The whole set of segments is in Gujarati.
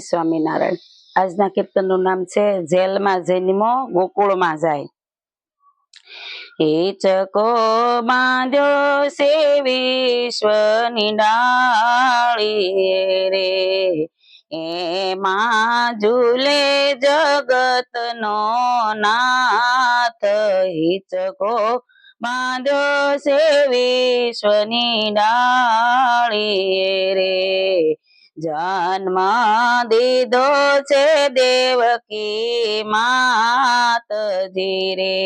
સ્વામિનારાયણ। આજના કીર્તનનું નામ છે જેલમાં જન્મો ગોકુળમાં જાય। હિચકો બાંધ્યો છે વિશ્વની ડાળી રે, એમાં ઝૂલે જગતનો નાથ। હિચકો બાંધ્યો છે વિશ્વની ડાળી રે, જન્મ દીધો છે દેવકી માતજી રે,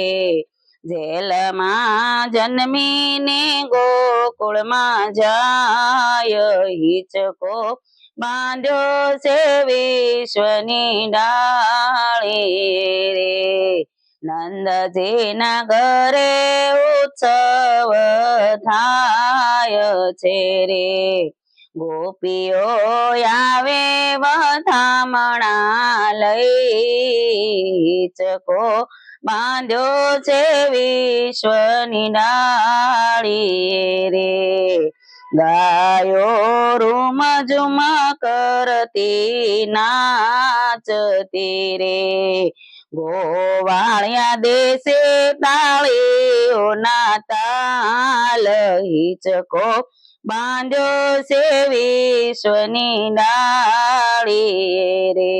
જેલમાં જન્મીને ગોકુળમાં જાય। હિચકો બાંધ્યો છે વિશ્વની ડાળી રે, નંદજીના ઘરે ઉત્સવ થાય છે રે, ગોપીઓ આવે વધામણા લઈ। હિચકો બાંધ્યો છે વિશ્વની ડાળી રે, ગાયો રૂમ ઝુમ કરતી નાચતી રે, ગોવાળિયા દેશે તાળીઓના તાલ। હિચકો બાંધ્યો છે વિશ્વની ડાળી રે,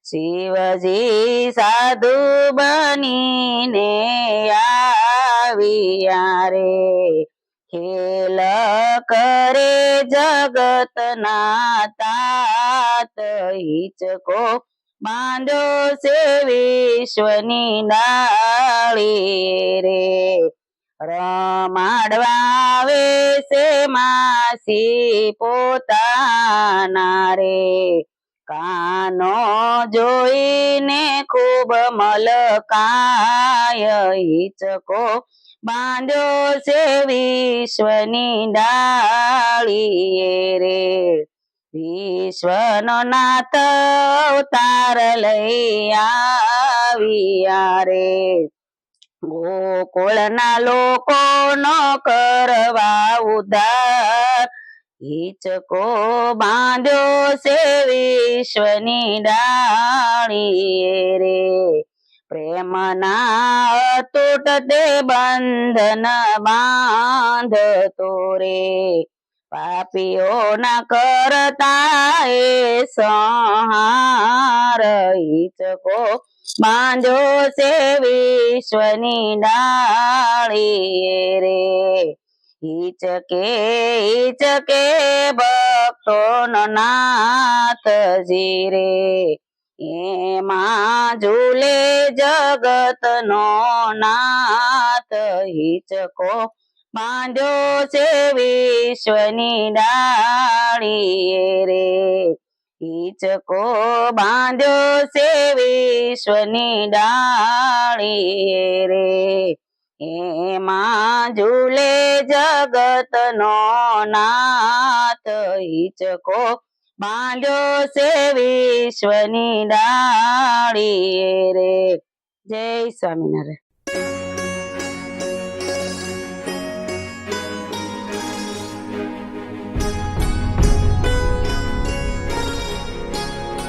શિવજી સાધુ બનીને આવ્યા રે, ખેલ કરે જગતના તાત। હિચકો બાંધ્યો છે વિશ્વની ડાળી રે, રમાડવા આવે છે માસી પોતાના રે, કાનો જોઈને ખૂબ મલકાય। હિચકો બાંધ્યો છે વિશ્વની ડાળી રે, વિશ્વનો નાથ અવતાર લઈ આવ્યા રે, ગોકુળના લોકોનો કરવા ઉદ્ધાર। હિચકો બાંધ્યો છે વિશ્વની ડાળી રે, પ્રેમના અતૂટ તે બંધન બાંધતો રે, પાપીઓના કરતા એ સંહાર। હિચકો બાંધ્યો છે વિશ્વની ડાળી રે, હિચકે હિચકે ભક્તોનો નાથજી રે, એમાં ઝૂલે જગતનો નાથ। હિચકો બાંધ્યો છે વિશ્વની ડાળી રે, હિચકો બાંધ્યો છે વિશ્વની ડાળી રે, એમાં ઝૂલે જગતનો નાથ। હિચકો બાંધ્યો છે વિશ્વની ડાળી રે। જય સ્વામિનારાયણ।